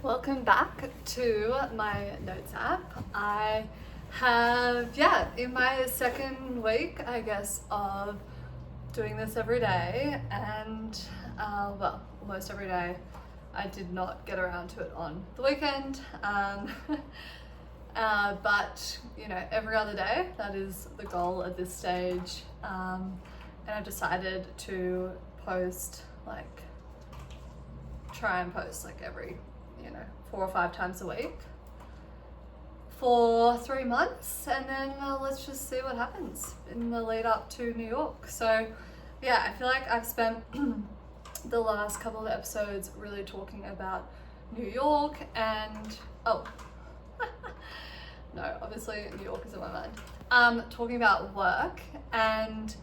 Welcome back to my notes app. I have, in my second week, I guess, of doing this every day, and almost every day. I did not get around to it on the weekend, but every other day, that is the goal at this stage. And I've decided to try and post every 4 or 5 times a week for 3 months, and then let's just see what happens in the lead up to New York. So yeah, I feel like I've spent the last couple of episodes really talking about New York and no, obviously New York is in my mind. Talking about work, and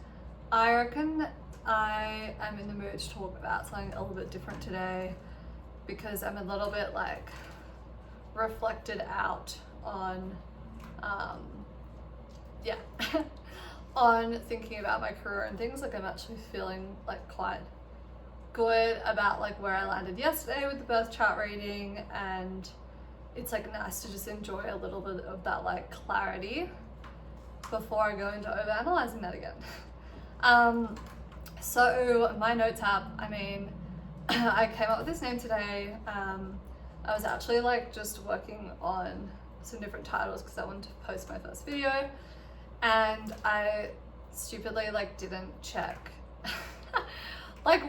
I reckon I am in the mood to talk about something a little bit different today, because I'm a little bit reflected out on on thinking about my career and things. I'm actually feeling quite good about where I landed yesterday with the birth chart reading, and it's nice to just enjoy a little bit of that clarity before I go into overanalyzing that again. So my notes app, I came up with this name today. I was actually just working on some different titles because I wanted to post my first video, and I stupidly didn't check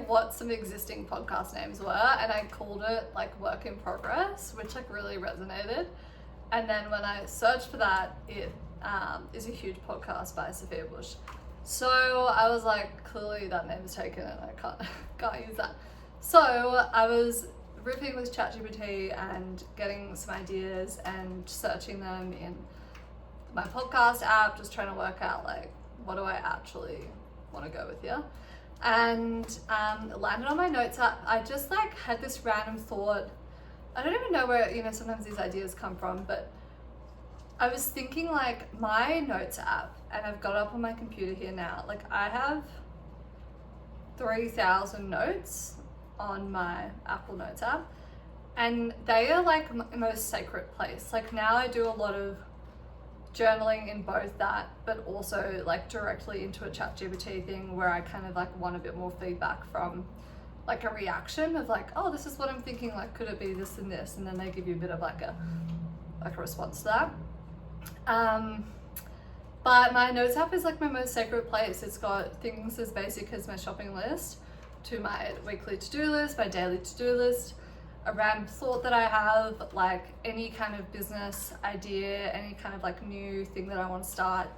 what some existing podcast names were, and I called it work in progress, which really resonated. And then when I searched for that, it is a huge podcast by Sophia Bush. So I was clearly that name is taken and I can't use that. So I was ripping with ChatGPT and getting some ideas and searching them in my podcast app, just trying to work out what do I actually want to go with here. And landed on my notes app. I just had this random thought. I don't even know where sometimes these ideas come from, but I was thinking my notes app, and I've got it up on my computer here now. I have 3,000 notes on my Apple Notes app, and they are my most sacred place. Now I do a lot of journaling in both that, but also directly into a ChatGPT thing where I kind of want a bit more feedback from a reaction of oh, this is what I'm thinking, could it be this and this, and then they give you a bit of a response to that. But my notes app is my most sacred place. It's got things as basic as my shopping list, to my weekly to-do list, my daily to-do list, a random thought that I have, any kind of business idea, any kind of new thing that I want to start,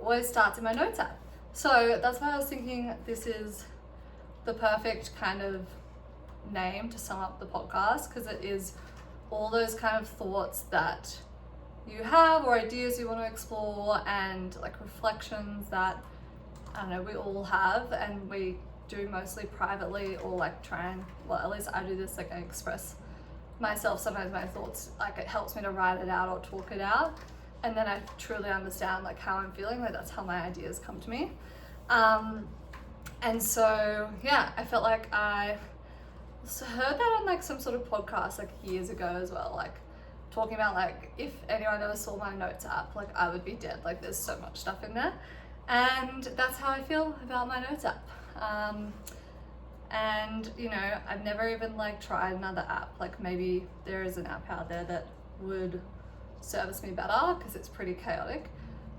always starts in my notes app. So that's why I was thinking this is the perfect kind of name to sum up the podcast, because it is all those kind of thoughts that you have or ideas you want to explore, and reflections that we all have, and we do mostly privately, or try and, well, at least I do this, I express myself sometimes, my thoughts, it helps me to write it out or talk it out, and then I truly understand how I'm feeling. That's how my ideas come to me. And so yeah, I felt I heard that on some sort of podcast years ago as well, talking about if anyone ever saw my notes app, I would be dead. There's so much stuff in there, and that's how I feel about my notes app. And I've never even tried another app. Maybe there is an app out there that would service me better, because it's pretty chaotic,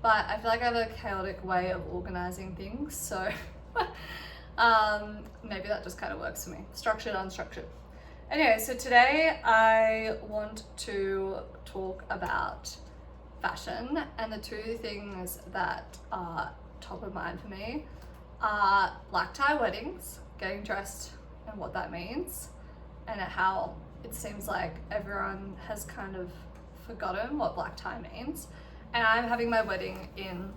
but I feel I have a chaotic way of organizing things, so maybe that just kind of works for me. Structured, unstructured. Anyway, so today I want to talk about fashion, and the 2 things that are top of mind for me are black tie weddings, getting dressed, and what that means, and how it seems everyone has kind of forgotten what black tie means. And I'm having my wedding in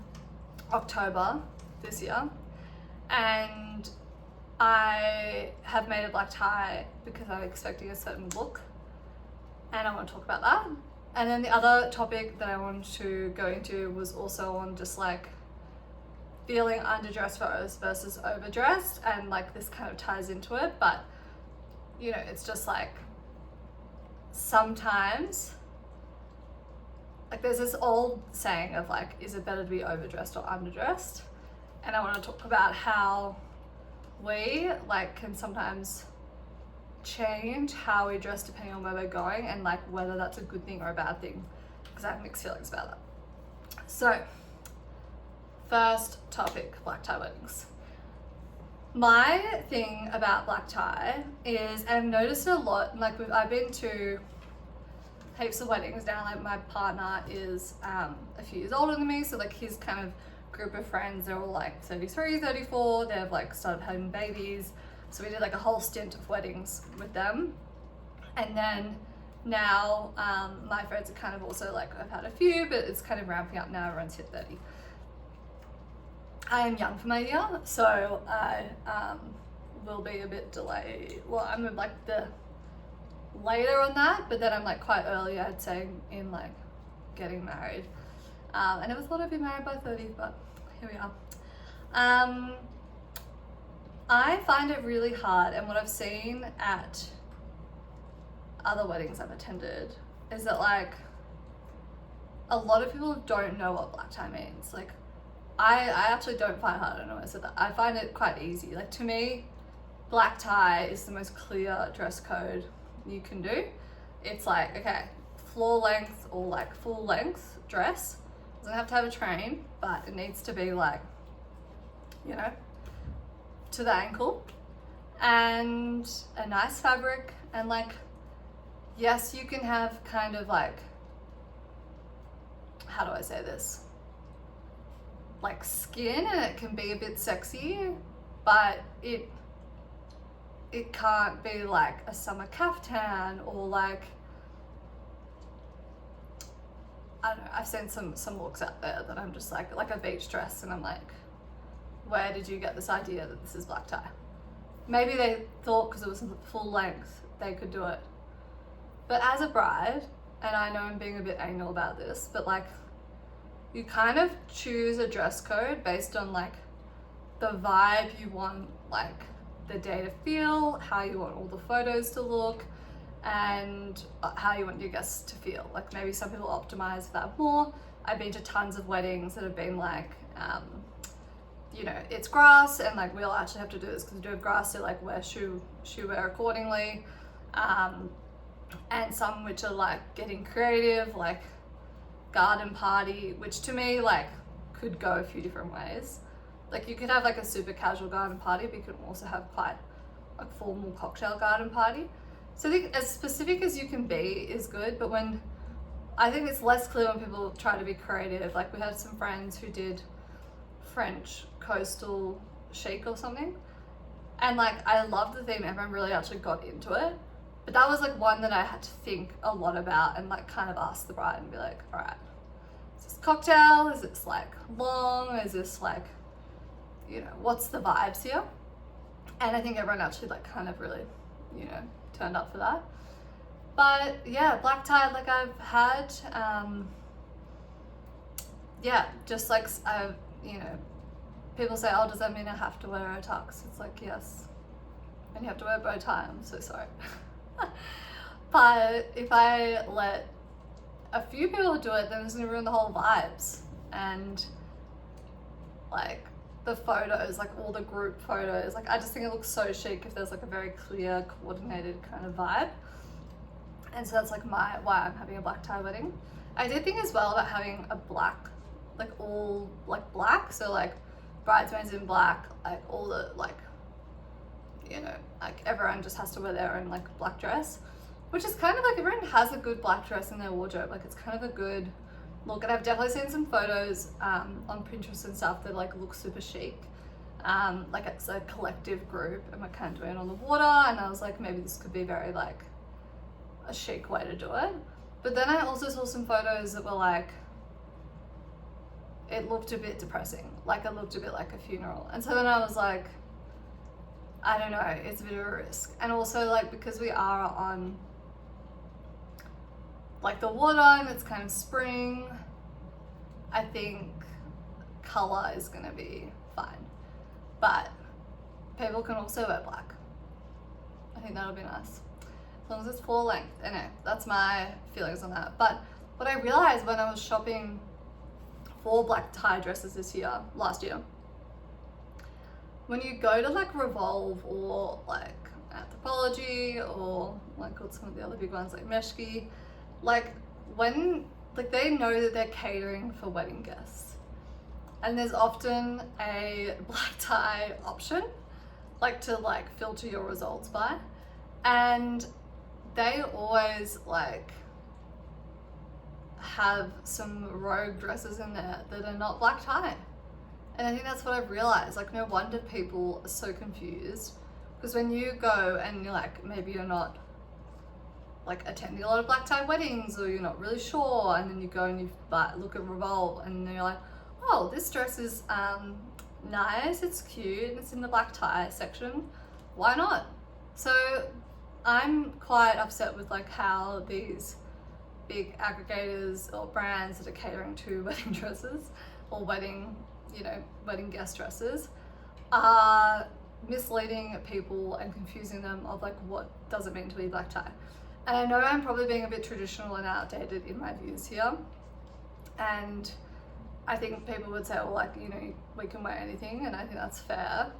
October this year, and I have made a black tie because I'm expecting a certain look, and I want to talk about that. And then the other topic that I wanted to go into was also on just feeling underdressed versus overdressed, and this kind of ties into it, but it's just sometimes, like there's this old saying of like, is it better to be overdressed or underdressed? And I want to talk about how we like can sometimes change how we dress depending on where we're going, and like whether that's a good thing or a bad thing, because I have mixed feelings about that. So first topic, black tie weddings. My thing about black tie is, and I've noticed it a lot, like I've been to heaps of weddings now. Like my partner is a few years older than me, so like his kind of group of friends, they're all like 33, 34, they've like started having babies. So we did like a whole stint of weddings with them. And then now my friends are kind of also like, I've had a few, but it's kind of ramping up now, everyone's hit 30. I am young for my year, so I will be a bit delayed. Well, I'm like the later on that, but then I'm like quite early, I'd say, in like getting married. I never thought I'd be married by 30, but here we are. I find it really hard, and what I've seen at other weddings I've attended is that like a lot of people don't know what black tie means. Like I actually don't find it hard, I don't know why I said that. I find it quite easy. Like to me, black tie is the most clear dress code you can do. It's like, okay, floor length or like full length dress. Doesn't have to have a train, but it needs to be like, you know, to the ankle, and a nice fabric, and like, yes, you can have kind of like, how do I say this? Like skin, and it can be a bit sexy, but it can't be like a summer caftan or like, I don't know, I've seen some looks out there that I'm just like a beach dress, and I'm like, where did you get this idea that this is black tie? Maybe they thought because it was full length they could do it. But as a bride, and I know I'm being a bit anal about this, but like you kind of choose a dress code based on like the vibe you want like the day to feel, how you want all the photos to look, and how you want your guests to feel. Like maybe some people optimize that more. I've been to tons of weddings that have been like, you know, it's grass, and like we'll actually have to do this because we do have grass, so like wear shoe wear accordingly. And some which are like getting creative, like garden party, which to me like could go a few different ways. Like you could have like a super casual garden party, but you could also have quite a formal cocktail garden party. So I think as specific as you can be is good, but when I think it's less clear when people try to be creative. Like we had some friends who did French coastal chic or something, and like I loved the theme, everyone really actually got into it, but that was like one that I had to think a lot about and like kind of ask the bride and be like, all right, is this cocktail, is this like long, is this like, you know, what's the vibes here? And I think everyone actually like kind of really, you know, turned up for that. But yeah, black tie, like I've had yeah, just like I've, you know, people say, oh, does that mean I have to wear a tux? It's like, yes, and you have to wear a bow tie, I'm so sorry. But if I let a few people do it, then it's gonna ruin the whole vibes. And like the photos, like all the group photos, like I just think it looks so chic if there's like a very clear, coordinated kind of vibe. And so that's like why I'm having a black tie wedding. I did think as well about having a black, like all like black, so like bridesmaids in black, like all the like, you know, like everyone just has to wear their own like black dress, which is kind of like everyone has a good black dress in their wardrobe. Like it's kind of a good look, and I've definitely seen some photos on Pinterest and stuff that like look super chic. Like it's a collective group and we're kind of doing it on the water, and I was like, maybe this could be very like a chic way to do it. But then I also saw some photos that were like, it looked a bit depressing, like it looked a bit like a funeral. And so then I was like, I don't know, it's a bit of a risk. And also like because we are on like the water and it's kind of spring, I think color is gonna be fine. But people can also wear black. I think that'll be nice. as long as it's full length. Anyway, that's my feelings on that. But what I realized when I was shopping for black tie dresses last year, when you go to like Revolve or like Anthropology or like what's some of the other big ones like Meshki, like when like they know that they're catering for wedding guests, and there's often a black tie option like to like filter your results by, and they always like have some rogue dresses in there that are not black tie. And I think that's what I've realized, like no wonder people are so confused, because when you go and you're like, maybe you're not like attending a lot of black tie weddings or you're not really sure, and then you go and you look at Revolve and then you're like, oh, this dress is nice, it's cute, and it's in the black tie section, why not? So I'm quite upset with like how these big aggregators or brands that are catering to wedding dresses or wedding guest dresses are misleading people and confusing them of like what does it mean to be black tie. And I know I'm probably being a bit traditional and outdated in my views here, and I think people would say, well, like, we can wear anything, and I think that's fair.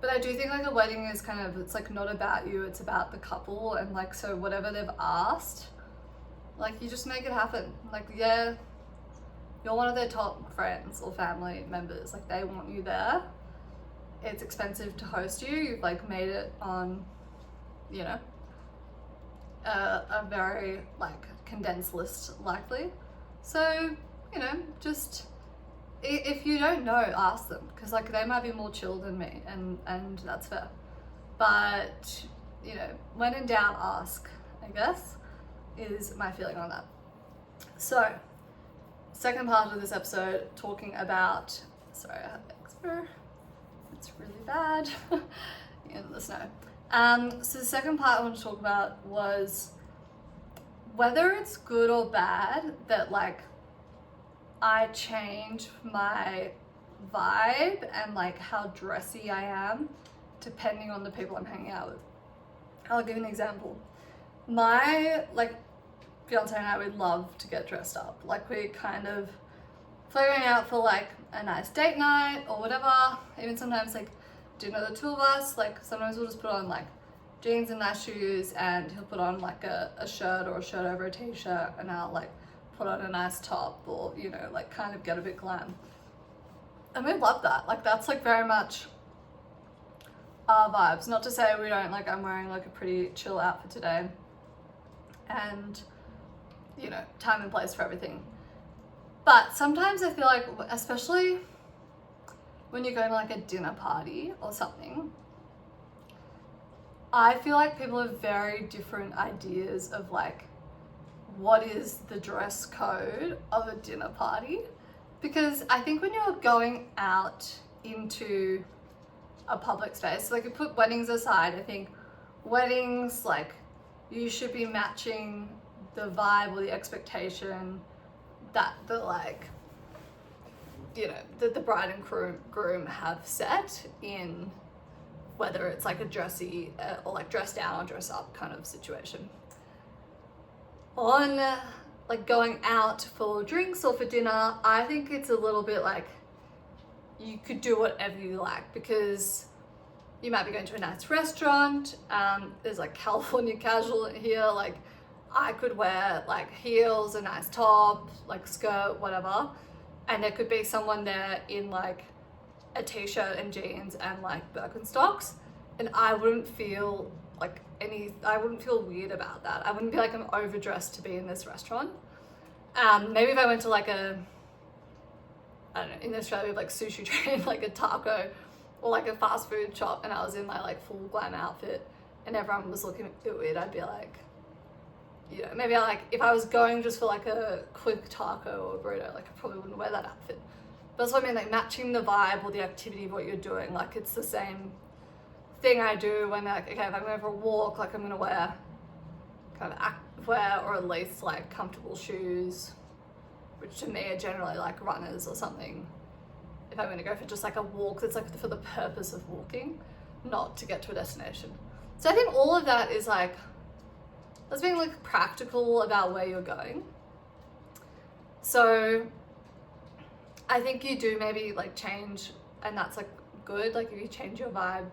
But I do think like a wedding is kind of, it's like not about you, it's about the couple, and like, so whatever they've asked, like you just make it happen. Like, yeah, you're one of their top friends or family members, like they want you there. It's expensive to host you. You've like made it on, a very like condensed list likely. So, just if you don't know, ask them, because like they might be more chill than me, and that's fair. But, when in doubt, ask, I guess, is my feeling on that. So, second part of this episode, talking about, sorry, I have eczema. It's really bad in the snow. So the second part I want to talk about was whether it's good or bad that like I change my vibe and like how dressy I am depending on the people I'm hanging out with. I'll give you an example. My like fiance and I would love to get dressed up. Like we're kind of figuring out for like a nice date night or whatever. Even sometimes like dinner, the two of us, like sometimes we'll just put on like jeans and nice shoes, and he'll put on like a shirt or a shirt over a t-shirt, and I'll like put on a nice top, or like kind of get a bit glam. And we love that. Like that's like very much our vibes. Not to say we don't, like I'm wearing like a pretty chill outfit today, and time and place for everything. But sometimes I feel like, especially when you're going to like a dinner party or something, I feel like people have very different ideas of like what is the dress code of a dinner party. Because I think when you're going out into a public space, like you put weddings aside, I think weddings, like you should be matching the vibe or the expectation that the like, that the bride and groom have set in, whether it's like a dressy or like dress down or dress up kind of situation. On like going out for drinks or for dinner, I think it's a little bit like you could do whatever you like, because you might be going to a nice restaurant. There's like California casual here, like I could wear like heels, a nice top, like skirt, whatever. And there could be someone there in like a t-shirt and jeans and like Birkenstocks. And I wouldn't feel like I wouldn't feel weird about that. I wouldn't be like, I'm overdressed to be in this restaurant. Maybe if I went to like I don't know, in Australia, like sushi train, like a taco or like a fast food shop, and I was in my like full glam outfit and everyone was looking at me weird, I'd be like, maybe I like, if I was going just for like a quick taco or a burrito, like I probably wouldn't wear that outfit. But that's what I mean, like matching the vibe or the activity of what you're doing. Like it's the same thing I do when like, okay, if I'm going for a walk, like I'm gonna wear kind of activewear or at least like comfortable shoes, which to me are generally like runners or something. If I'm gonna go for just like a walk that's like for the purpose of walking, not to get to a destination. So I think all of that is like that's being like practical about where you're going. So I think you do maybe like change, and that's like good. Like if you change your vibe,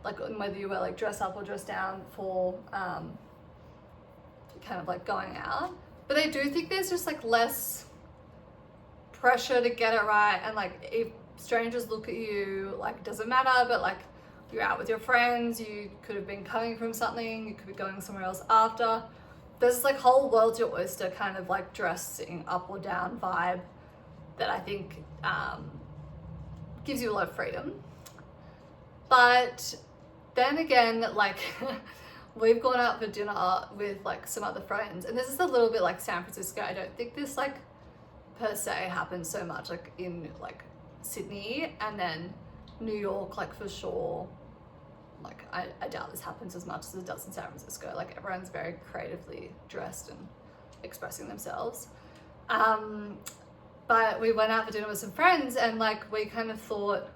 like whether you wear like dress up or dress down for kind of like going out. But I do think there's just like less pressure to get it right, and like if strangers look at you, like it doesn't matter, but like you're out with your friends, you could have been coming from something, you could be going somewhere else after. There's this like whole world's your oyster kind of like dressing up or down vibe that I think gives you a lot of freedom. But then again, like we've gone out for dinner with like some other friends, and this is a little bit like San Francisco. I don't think this like per se happens so much like in like Sydney, and then New York, like for sure. Like I doubt this happens as much as it does in San Francisco. Like everyone's very creatively dressed and expressing themselves. But we went out for dinner with some friends, and like we kind of thought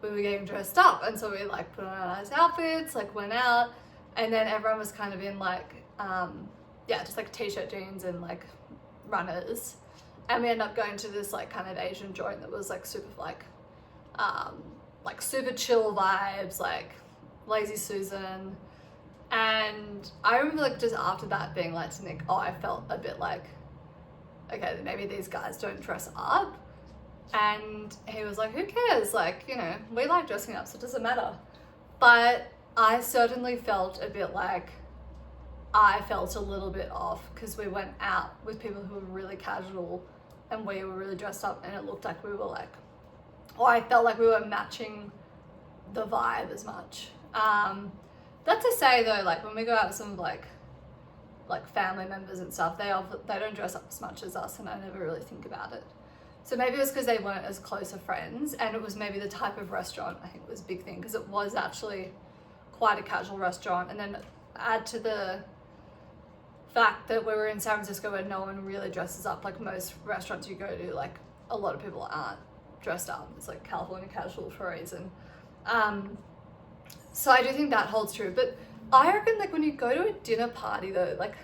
we were getting dressed up, and so we like put on our nice outfits, like went out, and then everyone was kind of in like just like t-shirt, jeans, and like runners, and we ended up going to this like kind of Asian joint that was like super like super chill vibes, like Lazy Susan. And I remember like just after that being like to Nick, I felt a bit like, okay, maybe these guys don't dress up. And he was like, who cares? Like, you know, we like dressing up, so it doesn't matter. But I certainly felt a bit like I felt a little bit off because we went out with people who were really casual and we were really dressed up, and it looked like we were like, or I felt like we were matching the vibe as much. That's to say though, like when we go out with some like family members and stuff, they don't dress up as much as us, and I never really think about it. So maybe it was because they weren't as close of friends, and it was maybe the type of restaurant I think was a big thing, because it was actually quite a casual restaurant. And then add to the fact that we were in San Francisco where no one really dresses up. Like most restaurants you go to, like a lot of people aren't dressed up. It's like California casual for a reason. So I do think that holds true. But I reckon like when you go to a dinner party though, like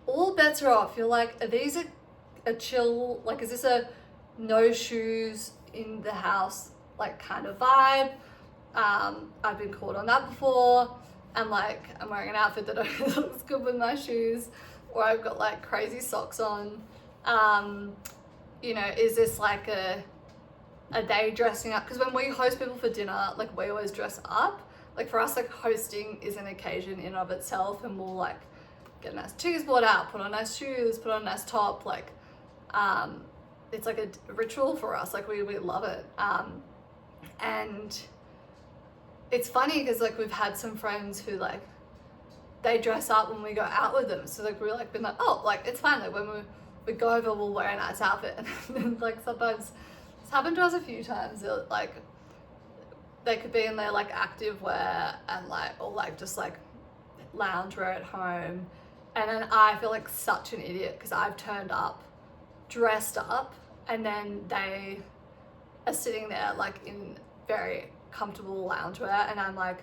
all bets are off. You're like, are these a chill, like is this a no shoes in the house like kind of vibe? I've been caught on that before, and like I'm wearing an outfit that only looks good with my shoes, or I've got like crazy socks on. You know, is this like a day dressing up? Because when we host people for dinner, like we always dress up. Like for us, like hosting is an occasion in and of itself, and we'll like get a nice cheese board out, put on nice shoes, put on a nice top, like it's like a ritual for us. Like we love it. And it's funny because like we've had some friends who like they dress up when we go out with them, so like we're like been like, oh, like it's fine, like when we go over we'll wear a nice outfit. And then like sometimes it's happened to us a few times that like they could be in their like active wear and like, or like just like loungewear at home, and then I feel like such an idiot because I've turned up dressed up and then they are sitting there like in very comfortable loungewear, and I'm like,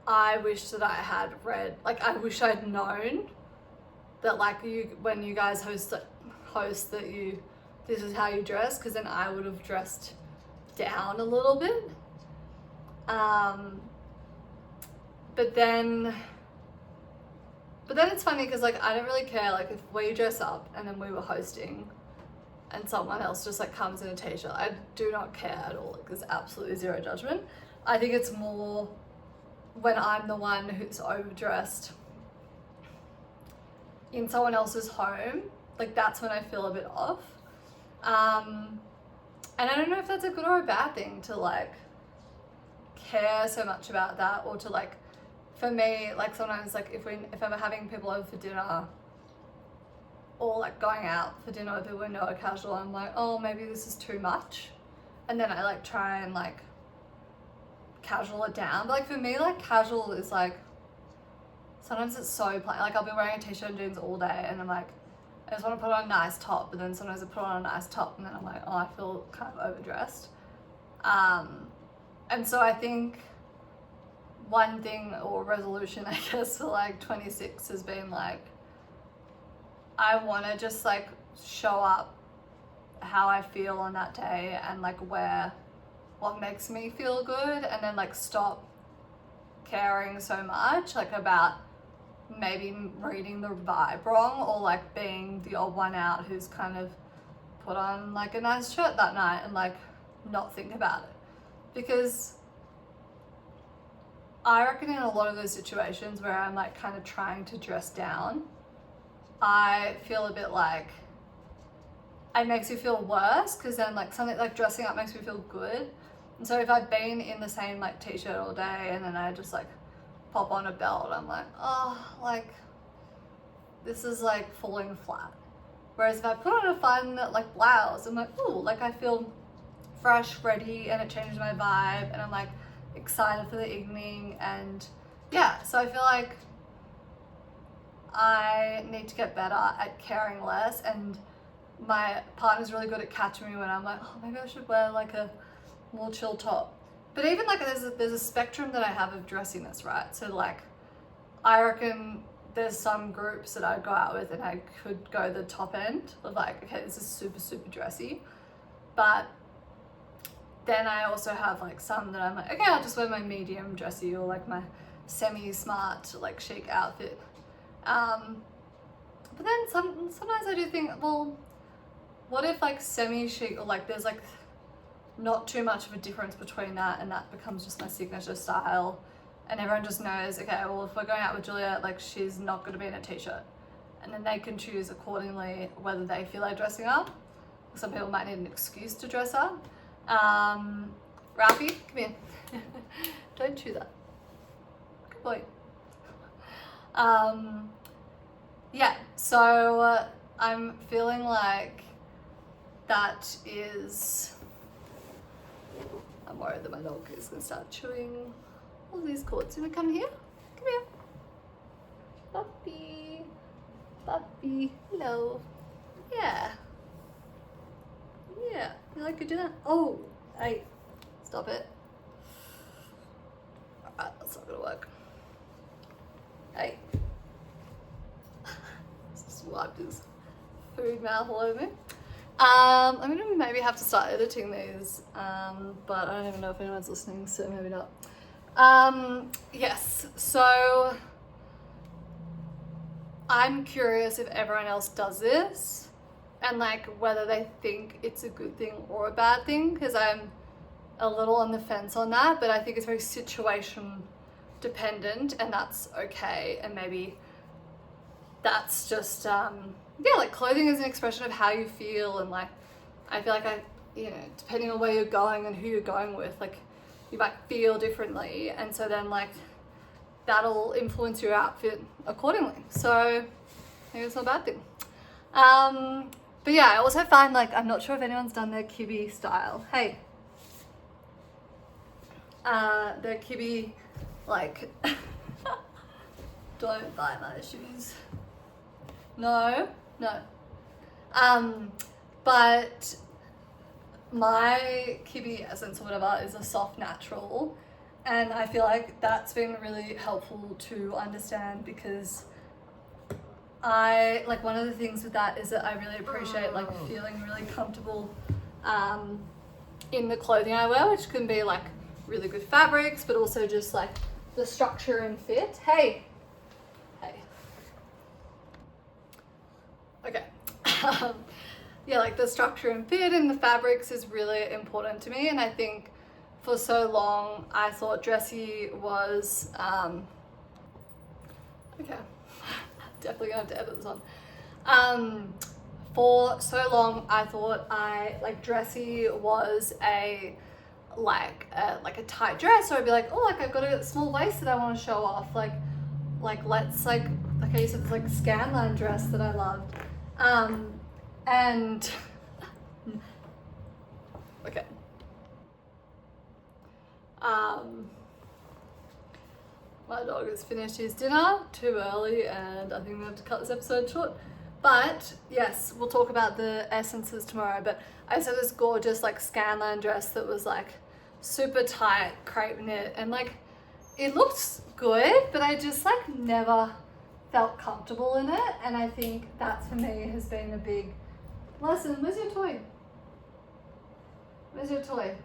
I wish that I had read, like I wish I'd known that like when you guys host that this is how you dress, because then I would have dressed down a little bit. But then it's funny because like I don't really care, like if we dress up and then we were hosting and someone else just like comes in a t-shirt, I do not care at all. Like there's absolutely zero judgment. I think it's more when I'm the one who's overdressed in someone else's home, like that's when I feel a bit off. And I don't know if that's a good or a bad thing to like care so much about that, or to like, for me, like sometimes like if I'm having people over for dinner or like going out for dinner with people who know are casual, I'm like, oh, maybe this is too much. And then I like try and like casual it down. But like for me, like casual is like, sometimes it's so plain. Like I'll be wearing a t-shirt and jeans all day and I'm like, I just want to put on a nice top, but then sometimes I put on a nice top and then I'm like, oh, I feel kind of overdressed. And so I think one thing or resolution, I guess, for like 26 has been like, I want to just like show up how I feel on that day and like wear what makes me feel good, and then like stop caring so much like about maybe reading the vibe wrong or like being the odd one out who's kind of put on like a nice shirt that night and like not think about it. Because I reckon in a lot of those situations where I'm like kind of trying to dress down, I feel a bit like it makes me feel worse, because then like something like dressing up makes me feel good. And so if I've been in the same like t-shirt all day and then I just like pop on a belt, I'm like, oh, like this is like falling flat. Whereas if I put on a fun like blouse, I'm like, ooh, like I feel fresh, ready, and it changes my vibe, and I'm like excited for the evening. And yeah, so I feel like I need to get better at caring less, and my partner's really good at catching me when I'm like, oh, maybe I should wear like a more chill top. But even like there's a spectrum that I have of dressiness, right? So like I reckon there's some groups that I'd go out with and I could go the top end of like, okay, this is super, super dressy. But then I also have like some that I'm like, okay, I'll just wear my medium dressy or like my semi-smart like chic outfit. But then sometimes I do think, well, what if like semi-chic or like there's like not too much of a difference between that and that becomes just my signature style, and everyone just knows, okay, well, if we're going out with Juliet, like she's not going to be in a t-shirt, and then they can choose accordingly whether they feel like dressing up. Some people might need an excuse to dress up. Ralphie, come here. Don't chew that. Good boy. Yeah, so I'm feeling like that is, I'm worried that my dog is gonna start chewing all these cords. You wanna come here? Come here. Puppy. Puppy. Hello. Yeah. Yeah. You like to do that? Oh, hey. Stop it. Alright, that's not gonna work. Hey. Just wiped his food mouth all over me. I'm gonna maybe have to start editing these, but I don't even know if anyone's listening, so maybe not. Yes, so I'm curious if everyone else does this and like whether they think it's a good thing or a bad thing, because I'm a little on the fence on that, but I think it's very situation dependent, and that's okay. And maybe that's just yeah, like clothing is an expression of how you feel, and like I feel like you know, depending on where you're going and who you're going with, like you might feel differently, and so then like that'll influence your outfit accordingly. So maybe it's not a bad thing. But yeah, I also find like, I'm not sure if anyone's done their kibby style. Hey. Their kibby, like, don't buy my shoes. No. But my kibby essence or whatever is a soft natural, and I feel like that's been really helpful to understand, because I like, one of the things with that is that I really appreciate like feeling really comfortable in the clothing I wear, which can be like really good fabrics, but also just like the structure and fit. Hey. Okay. Yeah, like the structure and fit and the fabrics is really important to me, and I think for so long I thought dressy was okay. Definitely gonna have to edit this on. For so long I thought dressy was a tight dress, or I'd be like, oh, like I've got a small waist that I want to show off, like let's like I used to have this like scanline dress that I loved, and okay. My dog has finished his dinner too early, and I think we have to cut this episode short. But yes, we'll talk about the essences tomorrow. But I just had this gorgeous like scanline dress that was like super tight crepe knit, and like it looks good, but I just like never felt comfortable in it. And I think that for me has been a big lesson. Where's your toy? Where's your toy?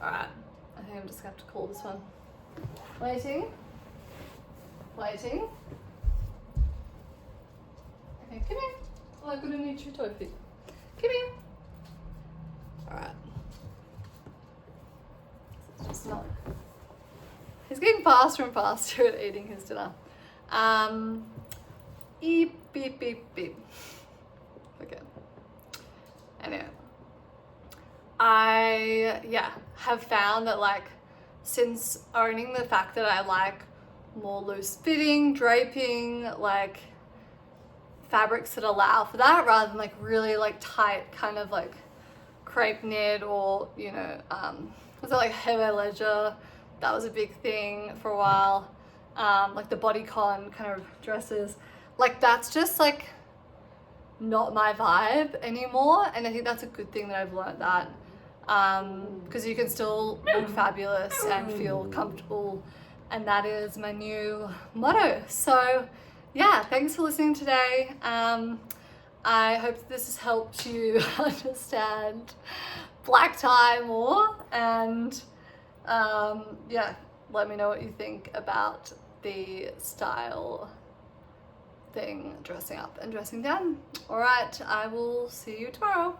All right, I think I'm just gonna have to call this one. Waiting. Waiting. Okay, come here. Oh, I've got a new chew toy for you. Come here. All right. It's just not. He's getting faster and faster at eating his dinner. Beep, beep, beep, beep. Okay. Anyway. I have found that like since owning the fact that I like more loose fitting, draping, like fabrics that allow for that rather than like really like tight kind of like crepe knit or, you know, was it like heavy ledger? That was a big thing for a while. Like the bodycon kind of dresses, like that's just like not my vibe anymore. And I think that's a good thing that I've learned that. Because you can still look fabulous and feel comfortable, and that is my new motto. So yeah, thanks for listening today. I hope that this has helped you understand black tie more, and yeah, let me know what you think about the style thing, dressing up and dressing down. All right, I will see you tomorrow.